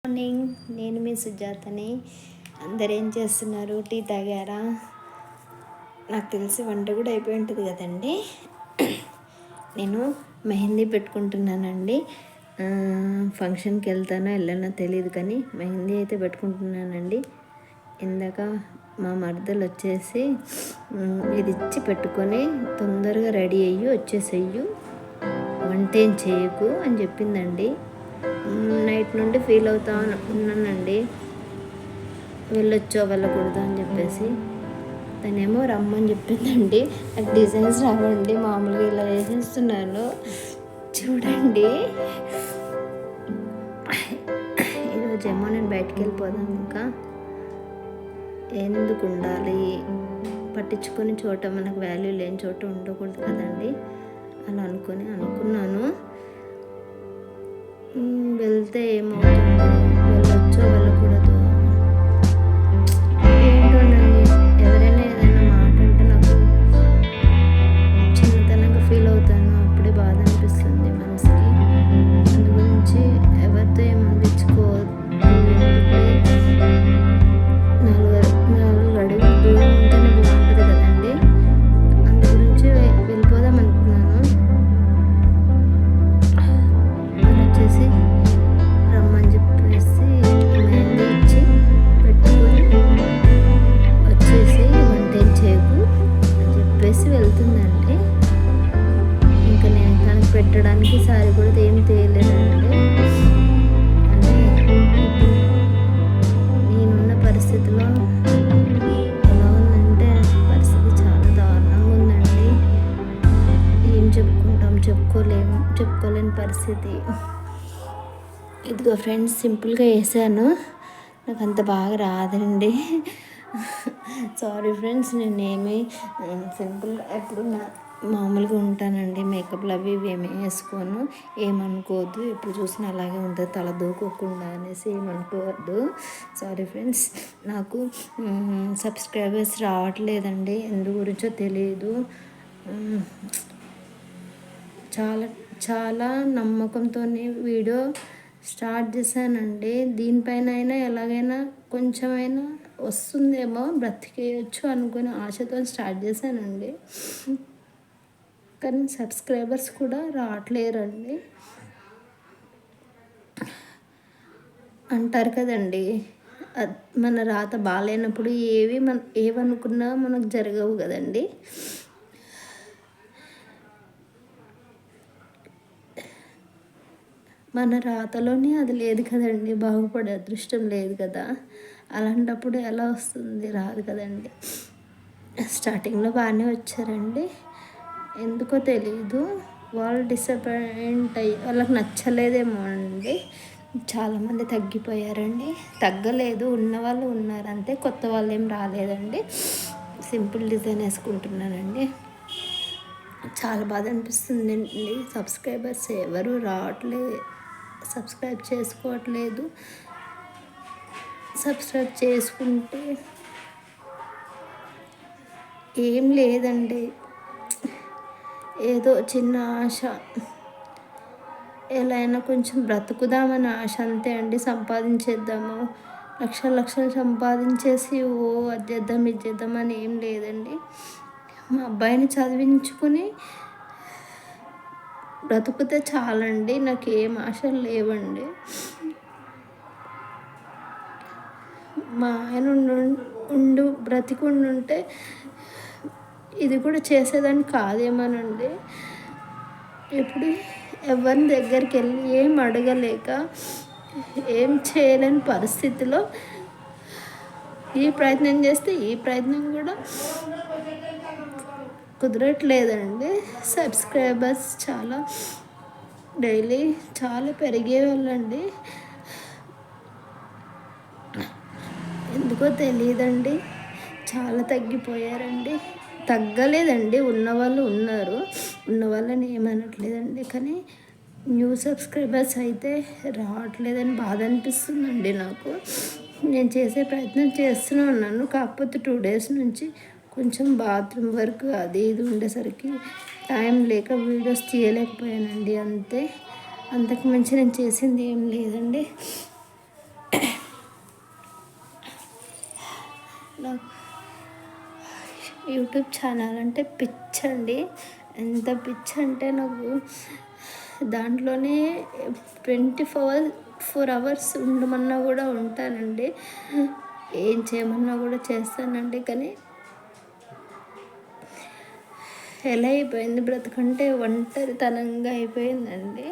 Morning. నేను మీ సుజాతని. అందరు ఏం చేస్తున్నారు? టీ తాగారా? నాకు తెలిసి వంట కూడా అయిపోయి ఉంటుంది కదండి. నేను మెహందీ పెట్టుకుంటున్నానండి. ఫంక్షన్కి వెళ్ళనో తెలియదు, కానీ మెహందీ అయితే పెట్టుకుంటున్నానండి. ఇందాక మా మరదలు వచ్చేసి ఇది ఇచ్చి పెట్టుకొని తొందరగా రెడీ అయ్యి వచ్చేసేయు, వంట ఏం చేయకు అని చెప్పిందండి. నైట్ నుండి ఫీల్ అవుతా ఉన్నానండి, వెళ్ళొచ్చో వెళ్ళకూడదు అని చెప్పేసి. తనేమో రమ్మని చెప్పిందండి. నాకు డిజైన్స్ రావండి, మామూలుగా ఇలా వేసేస్తున్నాను చూడండి. ఈరోజేమో నేను బయటికి వెళ్ళిపోదాం, ఇంకా ఎందుకు ఉండాలి, పట్టించుకొని చోట మనకు వాల్యూ లేని చోట ఉండకూడదు కదండి. అలా అనుకున్నాను. వెళ్తే ఏమవుతుందో, వెళ్ళొచ్చో వెళ్ళకూడదు ఏంటోనండి. ఎవరైనా ఏదైనా మాట అంటే నాకు చిన్నతనంగా ఫీల్ అవుతాను, అప్పుడే బాధ అనిపిస్తుంది మనసుకి. అందు గురించి ఎవరితో ఏమనిపించుకోవద్దు. నాలుగు అడుగులు దూరం ఉంటేనే బాగుంటుంది కదండి. అందు గురించి వెళ్ళిపోదాం అనుకున్నాను. వచ్చేసి రమ్మని చెప్పేసి మెహందీ ఇచ్చి పెట్టుకొని వచ్చేసి వంట ఏం చేయకు అని చెప్పేసి వెళ్తుందండి. ఇంకా నేను తనకు పెట్టడానికి సారీ కూడా ఏం తేయలేదండి. అంటే నేనున్న పరిస్థితిలో ఎలా ఉందంటే, పరిస్థితి చాలా దారుణంగా ఉందండి. ఏం చెప్పుకోలేని పరిస్థితి. ఇదిగో ఫ్రెండ్స్, సింపుల్గా వేసాను, నాకు అంత బాగా రాదండి. Sorry friends. నేనేమి సింపుల్ ఎప్పుడు మామూలుగా ఉంటానండి. మేకప్లు అవి ఏమి వేసుకోను, ఏమనుకోవద్దు. ఎప్పుడు చూసినా అలాగే ఉంటుంది, తల దూకోకుండా అనేసి ఏమనుకోవద్దు. Sorry friends. నాకు సబ్స్క్రైబర్స్ రావట్లేదండి, ఎందు గురించో తెలియదు. చాలా నమ్మకంతో వీడియో స్టార్ట్ చేశానండి. దీనిపైన అయినా ఎలాగైనా కొంచెమైనా వస్తుందేమో, బ్రతికేయచ్చు అనుకునే ఆశతో స్టార్ట్ చేశానండి. కానీ సబ్స్క్రైబర్స్ కూడా రావట్లేరండి. అంటారు కదండి, మన రాత బాగాలేనప్పుడు ఏవనుకున్నా మనకు జరగవు కదండి. మన రాతలోనే అది లేదు కదండి, బాగుపడే అదృష్టం లేదు కదా. అలాంటప్పుడు ఎలా వస్తుంది? రాదు కదండి. స్టార్టింగ్లో బాగానే వచ్చారండి, ఎందుకో తెలీదు. వాళ్ళు డిసప్పాయింట్ అయ్యి వాళ్ళకి నచ్చలేదేమో అండి. చాలామంది తగ్గిపోయారండి. తగ్గలేదు, ఉన్నవాళ్ళు ఉన్నారు అంతే, కొత్త వాళ్ళు ఏం రాలేదండి. సింపుల్ డిజైన్ వేసుకుంటున్నానండి. చాలా బాధ అనిపిస్తుంది అండి. సబ్స్క్రైబర్స్ ఎవరు రావట్లేదు, సబ్స్క్రైబ్ చేసుకోవట్లేదు. సబ్స్క్రైబ్ చేసుకుంటే ఏం లేదండి, ఏదో చిన్న ఆశ, ఎలా అయినా కొంచెం బ్రతుకుదామని ఆశ అంతే అండి. సంపాదించేద్దాము, లక్షలు సంపాదించేసి అది చేద్దాం ఇది చేద్దాం అని ఏం లేదండి. మా అబ్బాయిని చదివించుకుని బ్రతుకుతే చాలండి, నాకు ఏం ఆశలు లేవండి. మా ఆయన బ్రతికుండుంటే ఇది కూడా చేసేదాన్ని కాదేమోనండి. ఇప్పుడు ఎవరి దగ్గరికి వెళ్ళి ఏం అడగలేక, ఏం చేయలేని పరిస్థితిలో ఈ ప్రయత్నం చేస్తే ఈ ప్రయత్నం కూడా కుదరట్లేదండి. సబ్స్క్రైబర్స్ డైలీ చాలా పెరిగేవాళ్ళండి, ఎందుకో తెలియదండి, చాలా తగ్గిపోయారండి. తగ్గలేదండి, ఉన్నవాళ్ళు ఉన్నారు, ఉన్న వాళ్ళని ఏమనట్లేదండి. కానీ న్యూ సబ్స్క్రైబర్స్ అయితే రావట్లేదని బాధ అనిపిస్తుందండి నాకు. నేను చేసే ప్రయత్నం చేస్తూనే ఉన్నాను, కాకపోతే 2 days నుంచి కొంచెం బాత్రూమ్ వర్క్ అది ఇది ఉండేసరికి టైం లేక వీడియోస్ తీయలేకపోయానండి అంతే. అంతకు మించి నేను చేసింది ఏం లేదండి. నాకు యూట్యూబ్ ఛానల్ అంటే పిచ్చండి. ఎంత పిచ్చి అంటే నాకు దాంట్లోనే 24 hours ఉండమన్నా కూడా ఉంటానండి. ఏం చేయమన్నా కూడా చేస్తానండి. కానీ ఎలా అయిపోయింది బ్రతుకంటే ఒంటరితనంగా అయిపోయిందండి.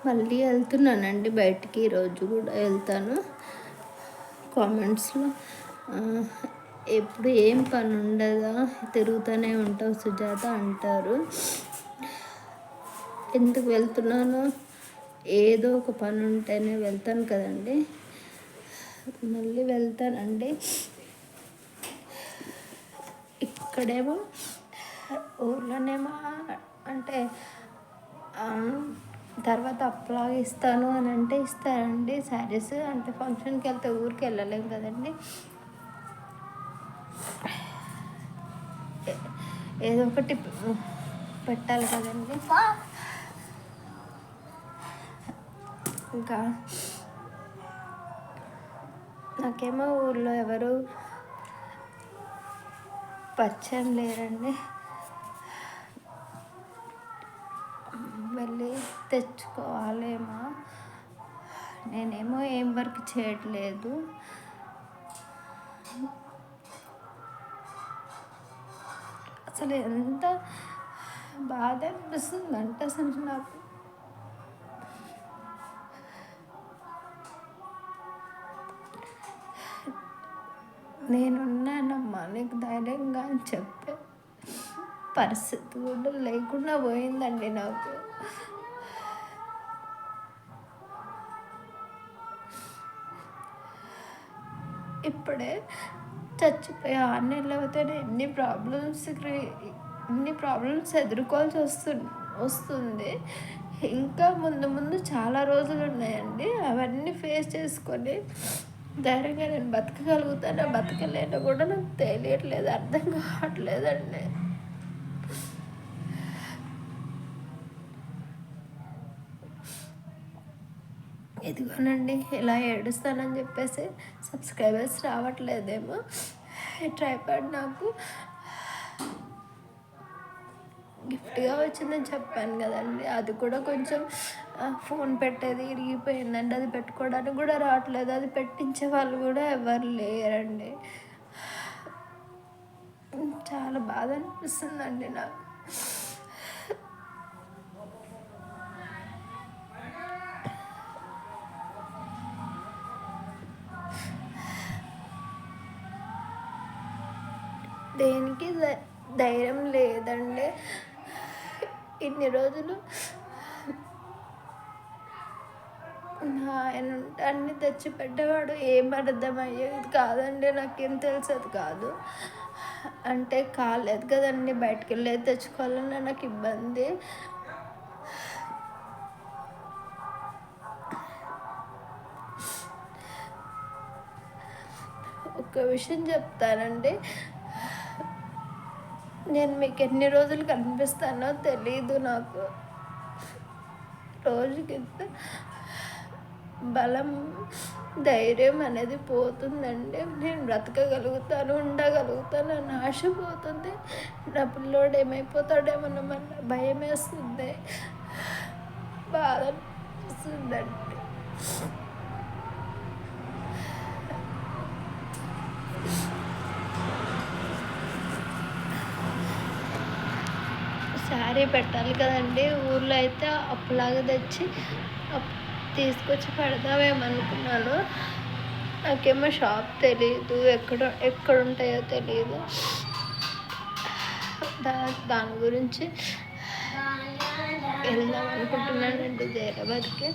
మళ్ళీ వెళ్తున్నానండి బయటికి, ఈరోజు కూడా వెళ్తాను. కామెంట్స్లో ఎప్పుడు ఏం పని ఉండదా, తిరుగుతూనే ఉంటావు సుజాత అంటారు. ఎందుకు వెళ్తున్నానో ఏదో ఒక పని ఉంటేనే వెళ్తాను కదండి. మళ్ళీ వెళ్తానండి. ఇక్కడేమో ఊర్లోనేమో అంటే తర్వాత అప్పలాగా ఇస్తాను అని అంటే ఇస్తారండి శారీస్. అంటే ఫంక్షన్కి వెళ్తే ఊరికి వెళ్ళలేం కదండి. ఏదో ఒకటి పెట్టాలి కదండి. ఇంకా నాకేమో ఊళ్ళో ఎవరు పరిచయం లేరండి. వెళ్ళి తెచ్చుకోవాలేమో. నేనేమో ఏం వర్క్ చేయట్లేదు. అసలు ఎంత బాధ అనిపిస్తుందంటే అసలు నాకు నేనున్నానమ్మా నీకు ధైర్యంగా అని చెప్పే పరిస్థితి కూడా లేకుండా పోయిందండి నాకు. ఇప్పుడే చచ్చిపోయి 6 నెలలు అవుతేనే ఎన్ని ప్రాబ్లమ్స్ ఎదుర్కోవాల్సి వస్తుంది. ఇంకా ముందు చాలా రోజులు ఉన్నాయండి. అవన్నీ ఫేస్ చేసుకొని ధైర్యంగా నేను బతకగలుగుతానో బతకలేనో కూడా నాకు తెలియట్లేదు, అర్థం కావట్లేదండి. ఇదిగోనండి ఇలా ఏడుస్తానని చెప్పేసి సబ్స్క్రైబర్స్ రావట్లేదేమో. ట్రైపాడ్ నాకు గిఫ్ట్గా వచ్చిందని చెప్పాను కదండి. అది కూడా కొంచెం ఫోన్ పెట్టేది ఇరిగిపోయిందండి. అది పెట్టుకోవడానికి కూడా రావట్లేదు. అది పెట్టించే వాళ్ళు కూడా ఎవరు లేరండి. చాలా బాధ అనిపిస్తుందండి నాకు. దేనికి ధైర్యం లేదండి. ఇన్ని రోజులు ఆయన అన్నీ తెచ్చిపెట్టేవాడు. ఏం అర్థమయ్యేది కాదండి, నాకేం తెలిసేది కాదు. అంటే కాలేదు కదండి, బయటకు వెళ్ళేది తెచ్చుకోవాలన్నా నాకు ఇబ్బంది. ఒక విషయం చెప్తానండి, నేను మీకు ఎన్ని రోజులు కనిపిస్తానో తెలీదు. నాకు రోజుకింత బలం ధైర్యం అనేది పోతుందండి. నేను బ్రతకగలుగుతాను, ఉండగలుగుతాను అని ఆశ పోతుంది. నా పిల్లోడు ఏమైపోతాడేమో మళ్ళీ భయం వేస్తుంది, బాధ అనిపిస్తుందండి. శారీ పెట్టాలి కదండి. ఊర్లో అయితే అప్పులాగా తెచ్చి తీసుకొచ్చి పెడదామేమనుకున్నాను. నాకేమో షాప్ తెలియదు, ఎక్కడ ఉంటాయో తెలియదు. దాని గురించి వెళ్దాం అనుకుంటున్నానండి జైరాబాద్కి.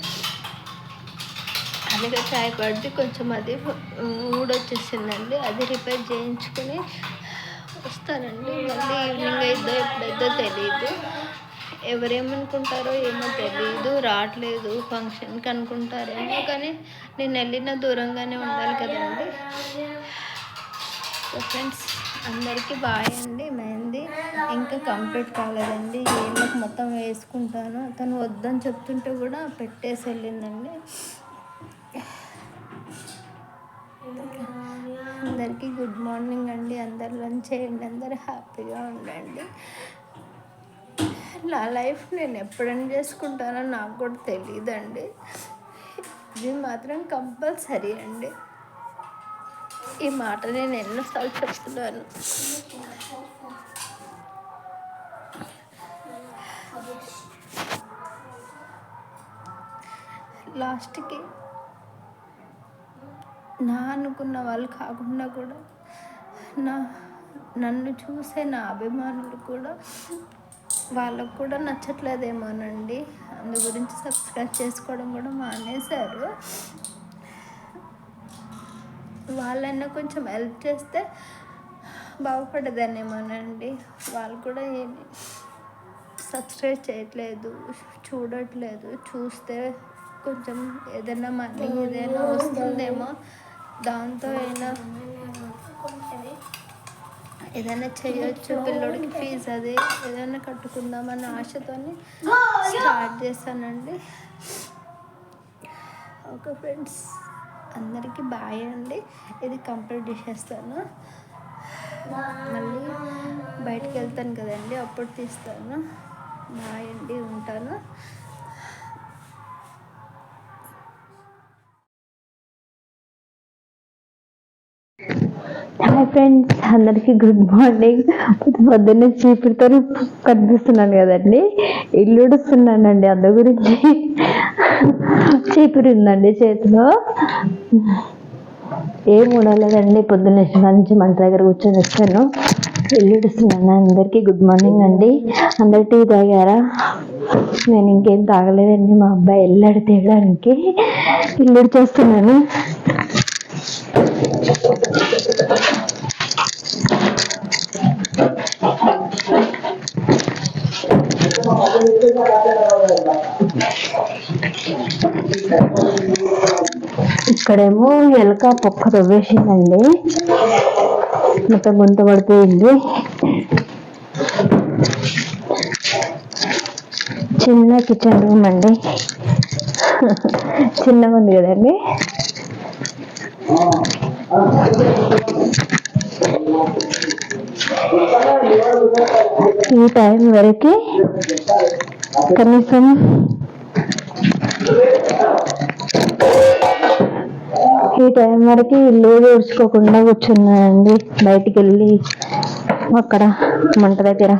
అలాగే ట్రైపాడ్ది కొంచెం అది ఊడొచ్చేసిందండి. అది రిపేర్ చేయించుకొని వస్తానండి. మళ్ళీ ఈవినింగ్ అయిద్దో ఎప్పుడైద్దో తెలియదు. ఎవరేమనుకుంటారో ఏమో తెలియదు, రావట్లేదు ఫంక్షన్కి అనుకుంటారేమో. కానీ నేను వెళ్ళిన దూరంగానే ఉండాలి కదండి. సో ఫ్రెండ్స్, అందరికీ బాయ్ అండి. మెహందీ ఇంకా కంప్లీట్ కాలేదండి. ఏళ్ళకి మొత్తం వేసుకుంటాను. తను వద్దని చెప్తుంటే కూడా పెట్టేసి వెళ్ళిందండి. అందరికీ గుడ్ మార్నింగ్ అండి. అందరు లంచ్ చేయండి, అందరు హ్యాపీగా ఉండండి. నా లైఫ్ నేను ఎప్పుడైనా చేసుకుంటానో నాకు కూడా తెలియదండి. ఇది మాత్రం కంపల్సరీ అండి. ఈ మాట నేను ఎన్నోసార్లు చెప్తున్నాను. లాస్ట్కి నా అనుకున్న వాళ్ళు కాకుండా కూడా నన్ను చూసే నా అభిమానులు కూడా వాళ్ళకు కూడా నచ్చట్లేదేమోనండి. అందు గురించి సబ్స్క్రైబ్ చేసుకోవడం కూడా మానేశారు. వాళ్ళన్నా కొంచెం హెల్ప్ చేస్తే బాగుపడేదాన్నేమోనండి. వాళ్ళు కూడా ఏమి సబ్స్క్రైబ్ చేయట్లేదు, చూడట్లేదు. చూస్తే కొంచెం ఏదైనా మనీ ఏదైనా వస్తుందేమో, దాంతో అయినా ఏదైనా చేయొచ్చు, పిల్లోడికి ఫీజు అది ఏదైనా కట్టుకుందామన్న ఆశతో స్టార్ట్ చేశానండి. ఓకే ఫ్రెండ్స్, అందరికీ బాయ్ అండి. ఇది కంప్లీట్ చేసేస్తాను. మళ్ళీ బయటికి వెళ్తాను కదండి, అప్పుడు తీస్తాను. బాయ్ అండి, ఉంటాను. హాయ్ ఫ్రెండ్స్, అందరికీ గుడ్ మార్నింగ్. పొద్దున్నే చీపురుతో కనిపిస్తున్నాను కదండి, ఇల్లు ఉడుస్తున్నానండి. అందు గురించి చీపురు ఉందండి చేతిలో. ఏం ఉండలేదండి, పొద్దున్నే నుంచి మంట దగ్గర కూర్చొని వచ్చాను, ఇల్లు ఉడుస్తున్నాను. అందరికీ గుడ్ మార్నింగ్ అండి. అందరు టీ తాగారా? నేను ఇంకేం తాగలేదండి. మా అబ్బాయి వెళ్ళాడు తేయడానికి, ఇల్లు చేస్తున్నాను. ఇక్కడేమో ఎలక పొక్క తవ్వేసిందండి, మొత్తం గుంత పడిపోయింది. చిన్న కిచెన్ రూమ్ అండి, చిన్నగా ఉంది కదండి. ఈ టైం వరకు కనీసం ఇల్లు ఊడ్చుకోకుండా కూర్చున్నానండి. బయటికి వెళ్ళి అక్కడ మంట దగ్గర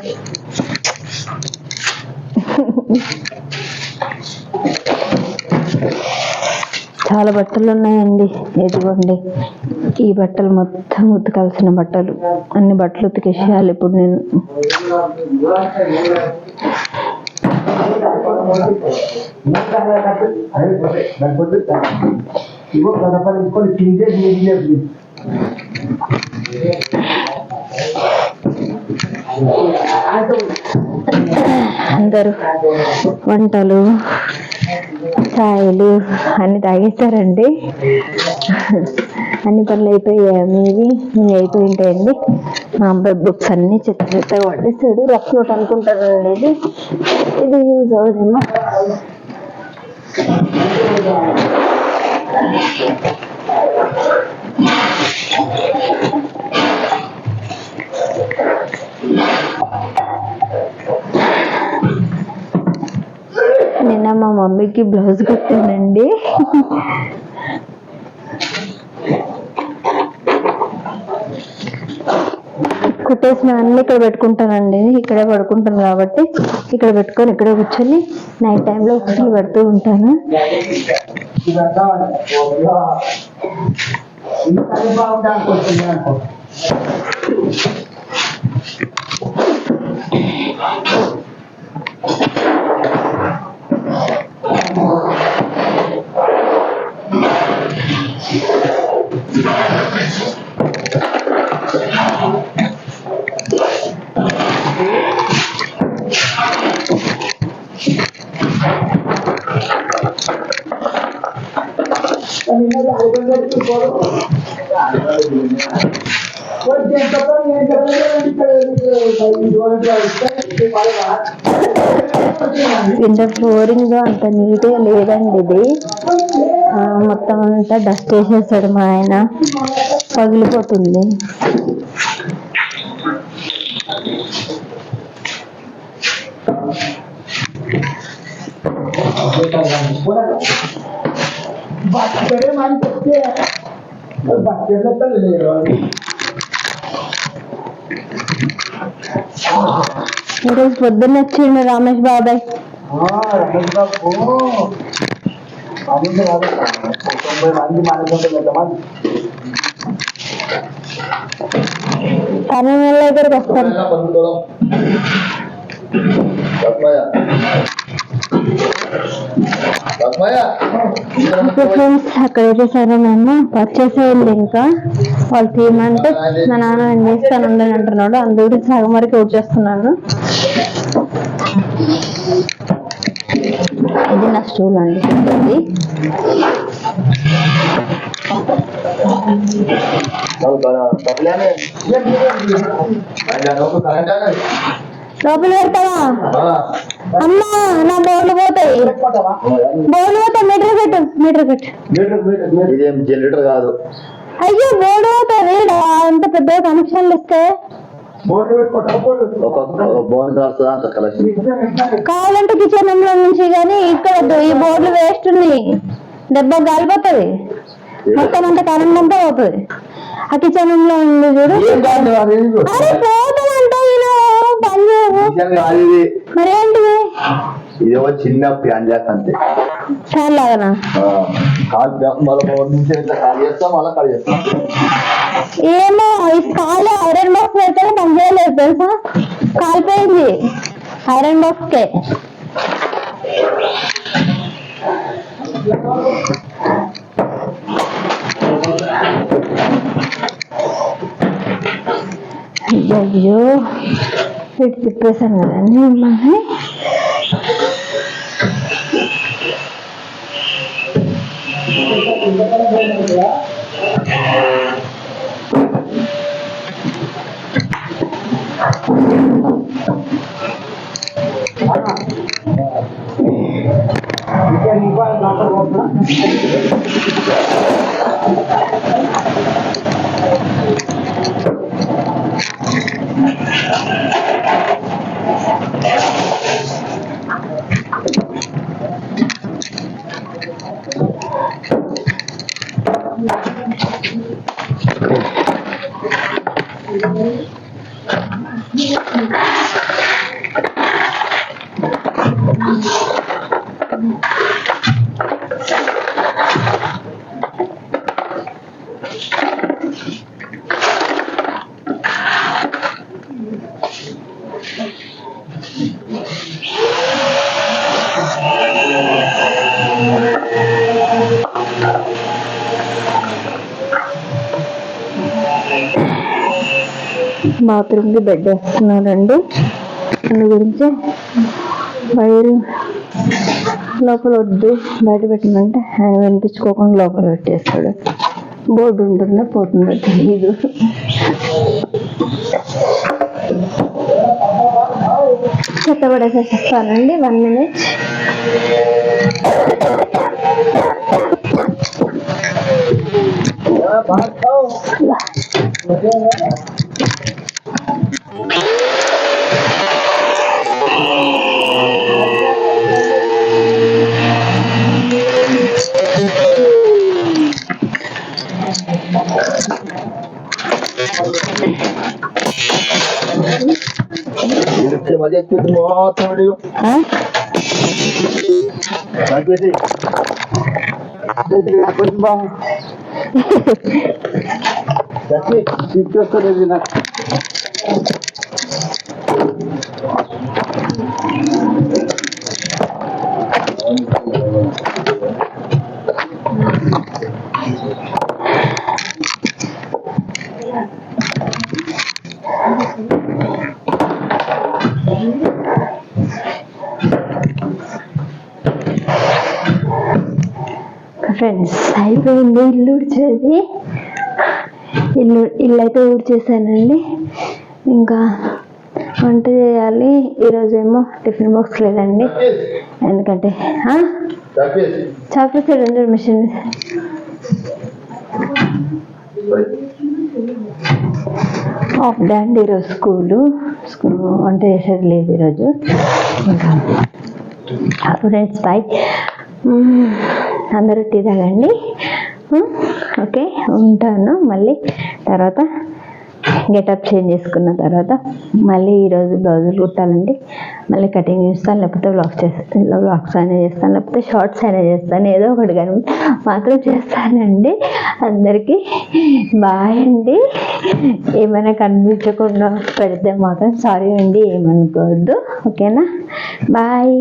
చాలా బట్టలు ఉన్నాయండి. ఇదిగోండి, ఈ బట్టలు మొత్తం ఉతకాల్సిన బట్టలు, అన్ని బట్టలు ఉతికేసేయాలి ఇప్పుడు నేను. అందరూ వంటలు ఛాయలు అన్ని తాగేస్తారండి. అన్ని పనులు అయిపోయాయి. మీవి అయిపోయి ఉంటాయండి. మా అబ్బాయి బుక్స్ అన్ని చెత్త చెత్తగా పట్టేస్తాడు. రఫ్ నోట్ అనుకుంటానండి, ఇది యూజ్ అవుదేమో. నిన్న మా మమ్మీకి బ్లౌజ్ కుట్టానండి. కుట్టేసిన అన్ని ఇక్కడ పెట్టుకుంటానండి. ఇక్కడే పడుకుంటాను కాబట్టి ఇక్కడ పెట్టుకొని ఇక్కడే కూర్చొని నైట్ టైంలో ఉక్కులు పెడుతూ ఉంటాను. కింద ఫ్లోరింగ్ అంత నీట్గా లేదండి. ఇది మొత్తం అంతా డస్ట్ వేసేసాడు మా ఆయన, పగిలిపోతుంది. ఈరోజు పొద్దున్న వచ్చిండు రమేష్ బాబాయ్. పన్నెండు దగ్గరికి వస్తారు. ఫ్రెండ్స్ అక్కడైతే సరే మేము పర్చేస్ అయ్యింది. ఇంకా వాళ్ళు తీయమంటే మా నాన్న నేను చేస్తాను ఉండని అంటున్నాడు, అందుకు సగం వరకు వచ్చేస్తున్నాను. ఇది నా స్టూల్ అండి. లోపల పెడతావా అమ్మా? నా బోర్లు పోతాయి, బోర్లు పోతాయి. మీటర్ కాదు. అయ్యో బోర్డు పోతుంది. అంత పెద్ద కనెక్షన్లు ఇస్తే కావాలంటే కిచెన్ రూమ్ లో నుంచి, కానీ ఇక్కడ ఈ బోర్డులు వేస్ట్ ఉన్నాయి. దెబ్బ గాలిపోతుంది, మొత్తం అంతా కరెంట్ అంతా పోతుంది. ఆ కిచెన్ రూమ్ లో ఉంది చూడు. అరే పోతుందంటే పని మరేంటిది? చిన్న ఫ్యాన్ జాక్ అంతే. ఫ్యాన్ లాగానా? ఏమో ఈ కాలు ఐరన్ బాక్స్ పెడితే పని చేయలేదు తెలుసా, కాలిపోయింది ఐరన్ బాక్స్ కే. అయ్యో ఇటు తిప్పేశాను కదండి మిమ్మల్ని. బాత్రూమ్ కి బెడ్ వేస్తున్నారండి. అందు గురించి వైరు లోపల వద్దు బయట పెట్టమంటే ఆయన వినిపించుకోకుండా లోపల పెట్టేస్తాడు. బోర్డు ఉంటుందో పోతుందో తెలీదు. చెత్త పడేసేస్తానండి. 1 minute. ఫ్రెండ్స్ అయిపోయింది ఇల్లు ఉడిచేది. ఇల్లు అయితే ఊడ్చేసానండి. ఇంకా వంట చేయాలి. ఈరోజేమో టిఫిన్ బాక్స్ లేదండి, ఎందుకంటే చాక్లెట్స్ రెండు మిషన్ ఆఫ్ డే అండి ఈరోజు. స్కూల్ వంట చేసేది లేదు ఈరోజు. ఇంకా ఫ్రెండ్స్ బాయ్, అందరూ టీ తాగండి. ఓకే, ఉంటాను. మళ్ళీ తర్వాత గెటప్ చేంజ్ చేసుకున్న తర్వాత మళ్ళీ ఈరోజు బ్లౌజులు కుట్టాలండి. మళ్ళీ కటింగ్ చేస్తాను, లేకపోతే వ్లాగ్స్ అయినా చేస్తాను, లేకపోతే షార్ట్స్ అయినా చేస్తాను. ఏదో ఒకటి కానీ మాత్రం చేస్తానండి. అందరికీ బాయ్ అండి. ఏమైనా కనిపించకుండా పెడితే మాత్రం సారీ అండి, ఏమనుకోవద్దు. ఓకేనా, బాయ్.